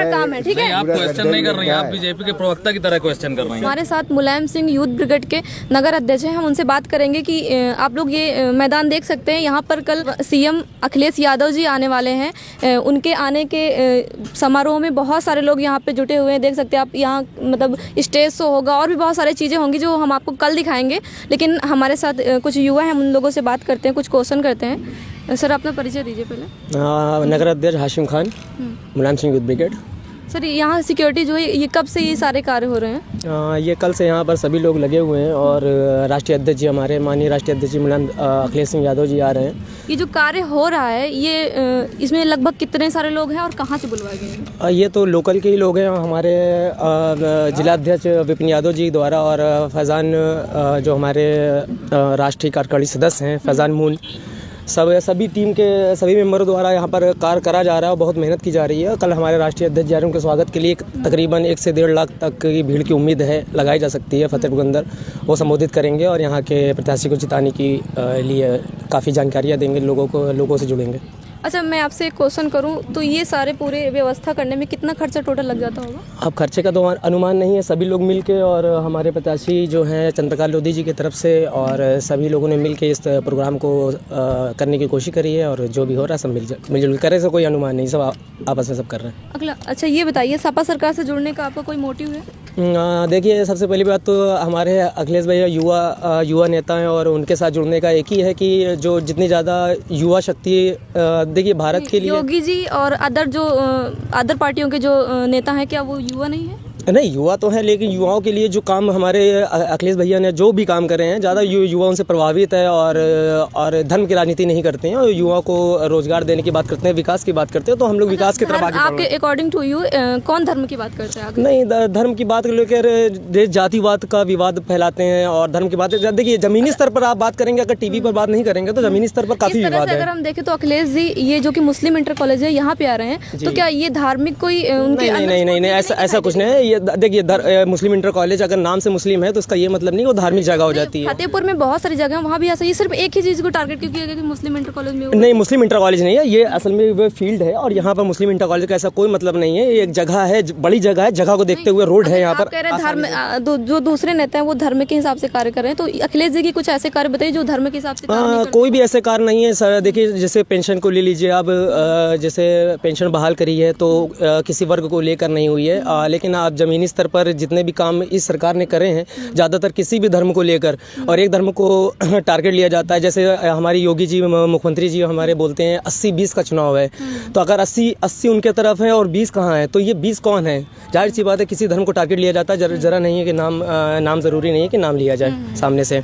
हमारा काम है, ठीक है। आप क्वेश्चन नहीं कर रही हैं, आप बीजेपी के प्रवक्ता की तरह क्वेश्चन कर रही हैं। हमारे साथ मुलायम सिंह यूथ ब्रिगेड के नगर अध्यक्ष हैं, हम उनसे बात करेंगे कि आप लोग ये मैदान देख सकते हैं, यहाँ पर कल सीएम अखिलेश यादव जी आने वाले हैं। उनके आने के समारोह में बहुत सारे लोग यहाँ पे जुटे हुए हैं, देख सकते हैं आप। यहाँ मतलब स्टेज शो होगा और भी बहुत सारी चीज़ें होंगी जो हम आपको कल दिखाएंगे। लेकिन हमारे साथ कुछ युवा हैं, हम उन लोगों से बात करते हैं, कुछ क्वेश्चन करते हैं। सर, अपना परिचय दीजिए पहले। नगर अध्यक्ष Hashim Khan, Mulayam Singh youth brigade. Sir, यहाँ सिक्योरिटी जो है ये कब से ये सारे कार्य हो रहे हैं? ये कल से यहाँ पर सभी लोग लगे हुए हैं और राष्ट्रीय अध्यक्ष जी, हमारे माननीय राष्ट्रीय अध्यक्ष जी मुलायम अखिलेश सिंह यादव जी आ रहे हैं। ये जो कार्य हो रहा है ये इसमें लगभग कितने सारे लोग हैं और कहाँ से बुलवाए गए हैं? ये तो लोकल के ही लोग हैं, हमारे जिला अध्यक्ष विपिन यादव जी द्वारा और फैज़ान जो हमारे राष्ट्रीय कार्यकारिणी सदस्य हैं, फैज़ान मून, सभी टीम के सभी मेंबरों द्वारा यहाँ पर कार्य करा जा रहा है और बहुत मेहनत की जा रही है। कल हमारे राष्ट्रीय अध्यक्ष जी उनके स्वागत के लिए तकरीबन 1 से 1.5 लाख तक की भीड़ की उम्मीद है, लगाई जा सकती है। फतेहपुर अंदर वो संबोधित करेंगे और यहाँ के प्रत्याशी को जिताने की लिए काफ़ी जानकारियाँ देंगे, लोगों से जुड़ेंगे। अच्छा, मैं आपसे एक क्वेश्चन करूं तो ये सारे पूरे व्यवस्था करने में कितना खर्चा टोटल लग जाता होगा? अब खर्चे का तो अनुमान नहीं है, सभी लोग मिलके और हमारे प्रत्याशी जो हैं चंद्रप्रकाश लोधी जी की तरफ से और सभी लोगों ने मिलके इस प्रोग्राम को करने की कोशिश करी है और जो भी हो रहा है सब मिलजुल कर रहे, कोई अनुमान नहीं, सब आपस में सब कर रहे हैं। अगला, अच्छा ये बताइए, सपा सरकार से जुड़ने का आपका कोई मोटिव है? देखिए, सबसे पहली बात तो हमारे अखिलेश भैया युवा नेता हैं और उनके साथ जुड़ने का एक ही है कि जो जितनी ज़्यादा युवा शक्ति, देखिए भारत के लिए योगी जी और अदर पार्टियों के जो नेता हैं, क्या वो युवा नहीं है? नहीं, युवा तो है, लेकिन युवाओं के लिए जो काम हमारे अखिलेश भैया ने जो भी काम करे हैं, ज़्यादा युवाओं से प्रभावित है और धर्म की राजनीति नहीं करते हैं और युवाओं को रोजगार देने की बात करते हैं, विकास की बात करते हैं। तो हम लोग विकास की तरफ आगे आपके अकॉर्डिंग टू यू कौन धर्म की बात करते हैं? नहीं, धर्म की बात लेकर जातिवाद का विवाद फैलाते हैं और धर्म की बात, देखिए जमीनी स्तर पर आप बात करेंगे, अगर टीवी पर बात नहीं करेंगे तो जमीनी स्तर पर काफी विवाद है। अगर हम देखें तो अखिलेश जी ये जो कि मुस्लिम इंटर कॉलेज है यहाँ पे आ रहे हैं, तो क्या ये धार्मिक कोई उनके? नहीं, ऐसा कुछ नहीं है। ये देखिए, मुस्लिम इंटर कॉलेज अगर नाम से मुस्लिम है तो इसका ये मतलब नहीं वो धार्मिक जगह हो जाती है। फतेहपुर में बहुत सारी जगह है, वहाँ भी ऐसा, ये सिर्फ एक ही चीज को टारगेट क्यों किया गया कि मुस्लिम इंटर कॉलेज में? नहीं, मुस्लिम इंटर कॉलेज नहीं है ये, असल में वो फील्ड है और यहाँ पर मुस्लिम इंटर कॉलेज का ऐसा कोई मतलब नहीं है। ये एक जगह है, बड़ी जगह है, जगह को देखते हुए रोड है यहाँ पर। कह रहे धर्म, जो दूसरे नेता है वो धर्म के हिसाब से कार्य कर रहे हैं, तो अखिलेश जी की कुछ ऐसे कार्य बताइए जो धर्म के हिसाब से। कोई भी ऐसे कार्य नहीं है सर। देखिए, जैसे पेंशन को ले लीजिए, अब जैसे पेंशन बहाल करी है तो किसी वर्ग को लेकर नहीं हुई है, लेकिन आप जमीनी स्तर पर जितने भी काम इस सरकार ने करे हैं ज़्यादातर किसी भी धर्म को लेकर और एक धर्म को टारगेट लिया जाता है। जैसे हमारी योगी जी मुख्यमंत्री जी हमारे बोलते हैं 80-20 का चुनाव है, तो अगर 80 उनके तरफ है और 20 कहाँ है, तो ये 20 कौन है? जाहिर सी बात है किसी धर्म को टारगेट लिया जाता है। जरा नहीं है कि नाम ज़रूरी नहीं है कि नाम लिया जाए सामने से।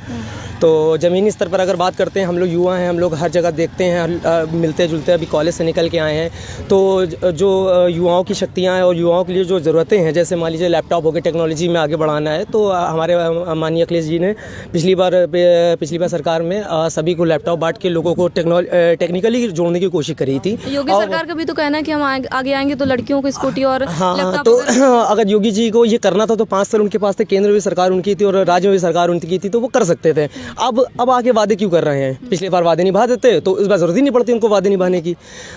तो ज़मीनी स्तर पर अगर बात करते हैं, हम लोग युवा हैं, हम लोग हर जगह देखते हैं, मिलते जुलते अभी कॉलेज से निकल के आए हैं, तो जो युवाओं की शक्तियाँ हैं और युवाओं के लिए जो ज़रूरतें हैं, जैसे मान लीजिए लैपटॉप हो गए, टेक्नोलॉजी में आगे बढ़ाना है, तो हमारे माननीय अखिलेश जी ने पिछली बार सरकार में सभी को लैपटॉप बांट के लोगों को टेक्निकली जोड़ने की कोशिश करी थी। योगी सरकार का भी तो कहना है कि हम आगे आएंगे तो लड़कियों को स्कूटी और हाँ, तो अगर योगी जी को ये करना था तो 5 साल उनके पास थे, केंद्र में सरकार उनकी थी और राज्य में भी सरकार उनकी थी, तो वो कर सकते थे। अब आगे वादे क्यों कर रहे हैं? पिछली बार वादे निभा देते तो इस बार जरूरत ही नहीं पड़ती उनको वादे निभाने की,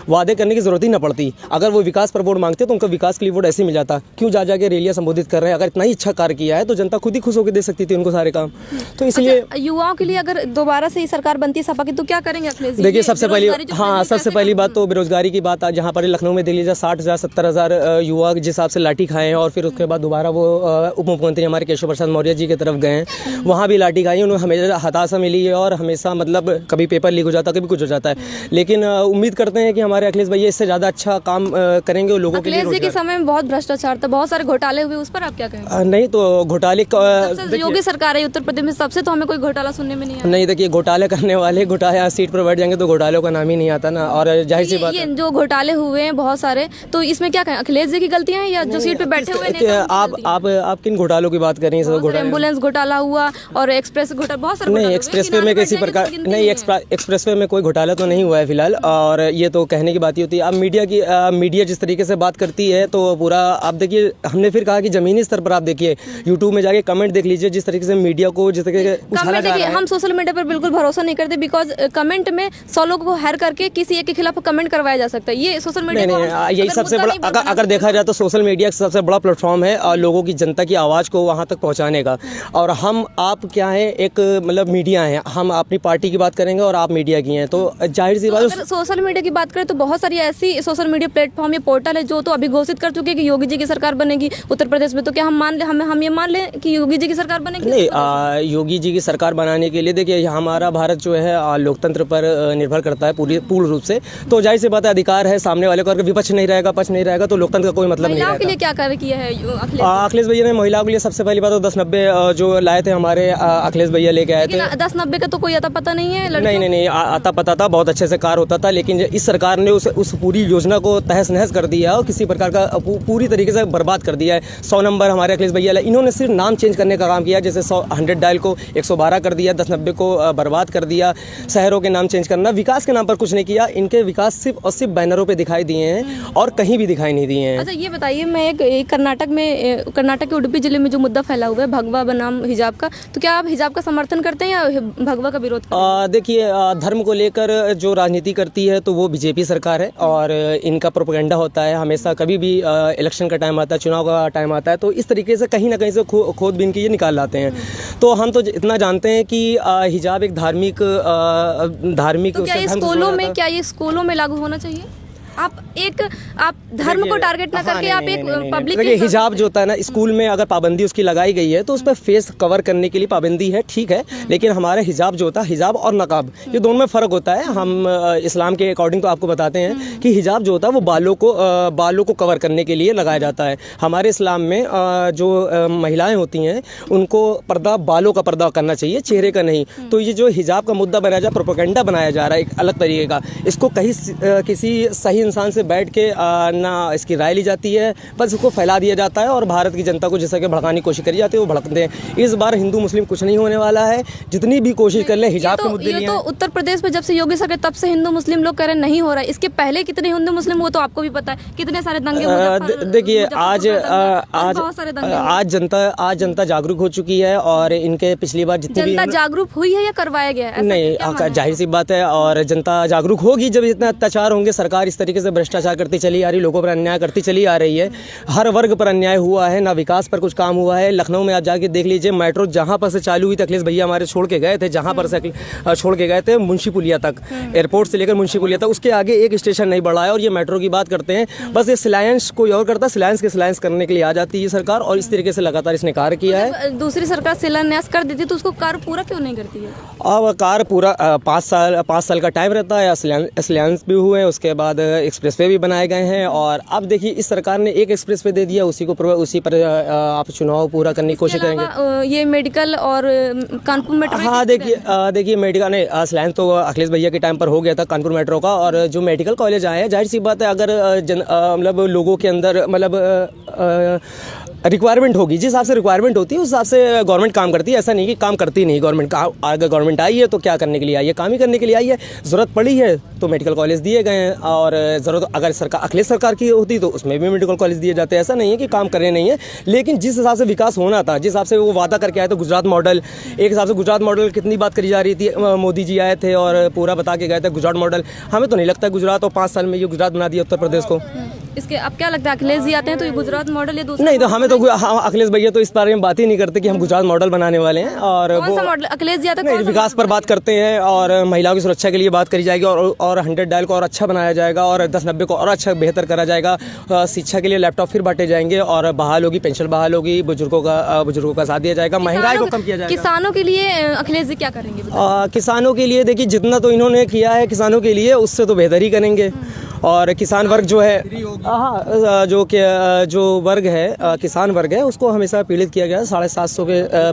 वादे करने की जरूरत ही ना पड़ती। अगर वो विकास पर वोट मांगते तो उनको विकास के लिए वोट ऐसे मिल जाता। क्यों जा जाके रैलियां संबोधित कर रहे हैं? अगर इतना ही अच्छा कार्य किया है तो जनता खुद ही खुश होकर दे सकती थी उनको सारे काम। तो इसलिए युवाओं के लिए अगर दोबारा से ही सरकार बनती है सपा की, तो क्या करेंगे अखिलेश जी? देखिए, सबसे पहली बात तो बेरोजगारी की बात। जहाँ पर लखनऊ में दिल्ली 60,000 70,000 युवा जिस हिसाब से लाठी खाए हैं और फिर उसके बाद दोबारा वो उप मुख्यमंत्री हमारे केशव प्रसाद मौर्य जी की तरफ गए हैं, वहाँ भी लाठी खाई, उन्हें हमेशा हताशा मिली है और हमेशा मतलब कभी पेपर लीक हो जाता है, कभी कुछ हो जाता है। लेकिन उम्मीद करते हैं कि हमारे अखिलेश भैया इससे ज़्यादा अच्छा काम करेंगे और लोगों के लिए। अखिलेश जी के समय में बहुत भ्रष्टाचार था, बहुत सारे घोटाले हुए, उस पर आप क्या कहेंगे? नहीं, तो घोटाले योगी सरकार है उत्तर प्रदेश में, सबसे तो हमें कोई घोटाला सुनने में नहीं आया। नहीं, देखिए, घोटाले करने वाले सीट पर बैठ जाएंगे तो घोटालों का नाम ही नहीं आता ना। और जाहिर सी बात है जो घोटाले हुए हैं बहुत सारे, तो इसमें क्या कहें, अखिलेश जी की गलतियां हैं या जो सीट पे बैठे हुए हैं? आप किन घोटालों की बात कर रही हैं? एम्बुलेंस घोटाला हुआ और एक्सप्रेस घोटाला, बहुत सारे नहीं, घोटाले हुए, एक्सप्रेसवे गिनाने में बैठ किसी जाएंगे प्रकार तो गिनती नहीं, है। एक्सप्रेसवे में कोई घोटाला तो नहीं हुआ है फिलहाल। और ये तो कहने की बात ही होती है। अब मीडिया जिस तरीके से बात करती है तो पूरा आप देखिए, हमने फिर कहा कि ज़मीनी स्तर पर आप देखिए, यूट्यूब में जाके कमेंट देख लीजिए, जिस तरीके से मीडिया को जिस तरीके से उछाला कमेंट जा देखिए, रहा है। हम सोशल मीडिया पर बिल्कुल भरोसा नहीं करते, बिकॉज कमेंट में 100 लोगों को हायर करके किसी एक के खिलाफ कमेंट करवाया जा सकता है। ये सोशल मीडिया नहीं को नहीं, हम यही अगर सबसे मुद्दा बड़ा, नहीं बना अगर देखा जाए तो सोशल मीडिया सबसे बड़ा प्लेटफॉर्म है और लोगों की, जनता की आवाज़ को वहाँ तक पहुँचाने का। और हम आप क्या है, एक मतलब मीडिया है, हम अपनी पार्टी की बात करेंगे और आप मीडिया की हैं, तो जाहिर सी बात है। अगर सोशल मीडिया की बात करें तो बहुत सारी ऐसी सोशल मीडिया प्लेटफॉर्म या पोर्टल है जो तो अभी घोषित कर चुके हैं कि योगी जी की सरकार बनेगी उत्तर प्रदेश में। तो क्या हम ये मान लें कि योगी जी की सरकार बनेगी? नहीं, योगी जी की सरकार बनाने के लिए देखिए, हमारा भारत जो है लोकतंत्र पर निर्भर करता है पूर्ण रूप से। तो जाहिर सी बात है, अधिकार है सामने वाले को, अगर विपक्ष नहीं रहेगा, पक्ष नहीं रहेगा, तो लोकतंत्र का कोई मतलब नहीं महिलाओं के रहता। लिए क्या कार्य किया है अखिलेश भैया ने महिलाओं के लिए सबसे पहली बात तो 10-90 जो लाए थे हमारे अखिलेश भैया लेके आए थे। 10-90 का तो कोई आता पता नहीं है लड़कियों नहीं नहीं नहीं, आता पता था, बहुत अच्छे से कार्य होता था, लेकिन इस सरकार ने उस पूरी योजना को तहस नहस कर दिया और किसी प्रकार का पूरी तरीके से बर्बाद कर दिया है। 100 नंबर हमारे अखिलेश भैया, इन्होंने सिर्फ नाम चेंज करने का काम किया, जैसे 100 डायल को 112 कर दिया, 10-90 को बर्बाद कर दिया, शहरों के नाम चेंज करना, विकास के नाम पर कुछ नहीं किया। इनके विकास सिर्फ और सिर्फ बैनरों पे दिखाई दिए हैं और कहीं भी दिखाई नहीं दिए हैं। अच्छा ये बताइए, मैं एक कर्नाटक के उडुपी जिले में जो मुद्दा फैला हुआ है भगवा बनाम हिजाब का, तो क्या आप हिजाब का समर्थन करते हैं या भगवा का विरोध करते हैं? देखिए, धर्म को लेकर जो राजनीति करती है तो वो बीजेपी सरकार है और इनका प्रोपेगेंडा होता है हमेशा। कभी भी इलेक्शन का टाइम आता है, चुनाव का टाइम आता है, तो इस तरीके से कहीं ना कहीं से खोद बीन के ये निकाल लाते हैं। तो हम तो इतना जानते हैं कि हिजाब एक धार्मिक तो क्या ये स्कूलों में लागू होना चाहिए? आप धर्म को टारगेट ना करके आप एक पब्लिक देखिए, हिजाब जो होता है ना, स्कूल में अगर पाबंदी उसकी लगाई गई है तो उस पर फेस कवर करने के लिए पाबंदी है, ठीक है, लेकिन हमारा हिजाब जो होता है, हिजाब और नकाब, ये दोनों में फ़र्क होता है। हम इस्लाम के अकॉर्डिंग तो आपको बताते हैं कि हिजाब जो होता है वो बालों को कवर करने के लिए लगाया जाता है। हमारे इस्लाम में जो महिलाएं होती हैं उनको पर्दा, बालों का पर्दा करना चाहिए, चेहरे का नहीं। तो ये जो हिजाब का मुद्दा बनाया जा, प्रोपेगेंडा बनाया जा रहा है एक अलग तरीके का, इसको किसी सही इंसान से बैठ के ना इसकी राय ली जाती है, बस उसको फैला दिया जाता है और भारत की जनता को जैसा कि भड़काने की कोशिश करी जाती है वो भड़कते हैं। इस बार हिंदू मुस्लिम कुछ नहीं होने वाला है, जितनी भी कोशिश कर ले हिजाब के मुद्दे लिए। तो उत्तर प्रदेश में जब से योगी सरकार तब से हिंदू मुस्लिम लोग कह रहे नहीं हो रहा है, इसके पहले कितने हिंदू मुस्लिम, वो तो आपको भी पता है, कितने सारे दंगे। देखिए आज जनता जागरूक हो चुकी है और इनके पिछली बार जितनी भी जनता जागरूक हुई है या करवाया गया है? नहीं, जाहिर सी बात है, और जनता जागरूक होगी जब इतना अत्याचार होंगे। सरकार इस तरीके से भ्रष्टाचार करती चली आ रही, लोगों पर अन्याय करती चली आ रही है, हर वर्ग पर अन्याय हुआ है, ना विकास पर कुछ काम हुआ है। लखनऊ में आप जाके देख लीजिए, मेट्रो जहां पर से चालू हुई थी, अखिलेश भैया हमारे छोड़ के गए थे, जहां पर से छोड़ के गए थे मुंशी पुलिया तक, एयरपोर्ट से लेकर मुंशी पुलिया तक, उसके आगे एक स्टेशन नहीं बढ़ा है। और ये मेट्रो की बात करते हैं, बस ये सिलायंस कोई और करता, सिलायंस करने के लिए आ जाती है सरकार, और इस तरीके से लगातार इसने कार्य किया है। दूसरी सरकार शिलान्यास कर देती तो उसको कार्य पूरा क्यों नहीं करती है? अब कार्य पूरा 5 साल का टाइम रहता है, सिलायंस भी हुए, उसके बाद एक्सप्रेसवे भी बनाए गए हैं। और अब देखिए, इस सरकार ने एक एक्सप्रेसवे दे दिया, उसी पर आप चुनाव पूरा करने की कोशिश करेंगे। ये मेडिकल और कानपुर मेट्रो, हाँ देखिए मेडिकल ने सिलायंस तो अखिलेश भैया के टाइम पर हो गया था कानपुर मेट्रो का, और जो मेडिकल कॉलेज आए हैं, जाहिर सी बात है, अगर मतलब लोगों के अंदर मतलब रिक्वायरमेंट होगी, जिस हिसाब से रिक्वायरमेंट होती है उस हिसाब से गवर्नमेंट काम करती है। ऐसा नहीं कि काम करती नहीं गवर्नमेंट, अगर गवर्नमेंट आई है तो क्या करने के लिए आई है? काम ही करने के लिए आई है। ज़रूरत पड़ी है तो मेडिकल कॉलेज दिए गए हैं, और ज़रूरत अगर अखिलेश सरकार की होती तो उसमें भी मेडिकल कॉलेज दिए जाते हैं। ऐसा नहीं है कि काम कर रहे नहीं है, लेकिन जिस हिसाब से विकास होना था, जिस हिसाब से वो वादा करके आए थे, गुजरात मॉडल, एक हिसाब से गुजरात मॉडल कितनी बात करी जा रही थी, मोदी जी आए थे और पूरा बता के गए थे गुजरात मॉडल। हमें तो नहीं लगता गुजरात, और 5 साल में ये गुजरात बना दिया उत्तर प्रदेश को। इसके अब क्या लगता है, अखिलेश जी आते हैं तो ये गुजरात मॉडल या दूसरा? नहीं, तो हमें तो अखिलेश भैया तो इस बारे में बात ही नहीं करते कि हम गुजरात मॉडल बनाने वाले हैं। और कौन सा मॉडल अखिलेश जी आते हैं? विकास पर बात करते हैं और महिलाओं की सुरक्षा के लिए बात करी जाएगी, और 100 डायल को और अच्छा बनाया जाएगा, और 10-90 को और अच्छा बेहतर करा जाएगा। शिक्षा के लिए लैपटॉप फिर बांटे जाएंगे, और बहाल होगी, पेंशन बहाल होगी, बुजुर्गों का साथ दिया जाएगा, महंगाई को कम किया जाएगा। किसानों के लिए अखिलेश जी क्या करेंगे? किसानों के लिए देखिए, जितना तो इन्होंने किया है किसानों के लिए, उससे तो बेहतर ही करेंगे। और किसान वर्ग जो है, जो वर्ग है, किसान वर्ग है, उसको हमेशा पीड़ित किया गया है। 750 के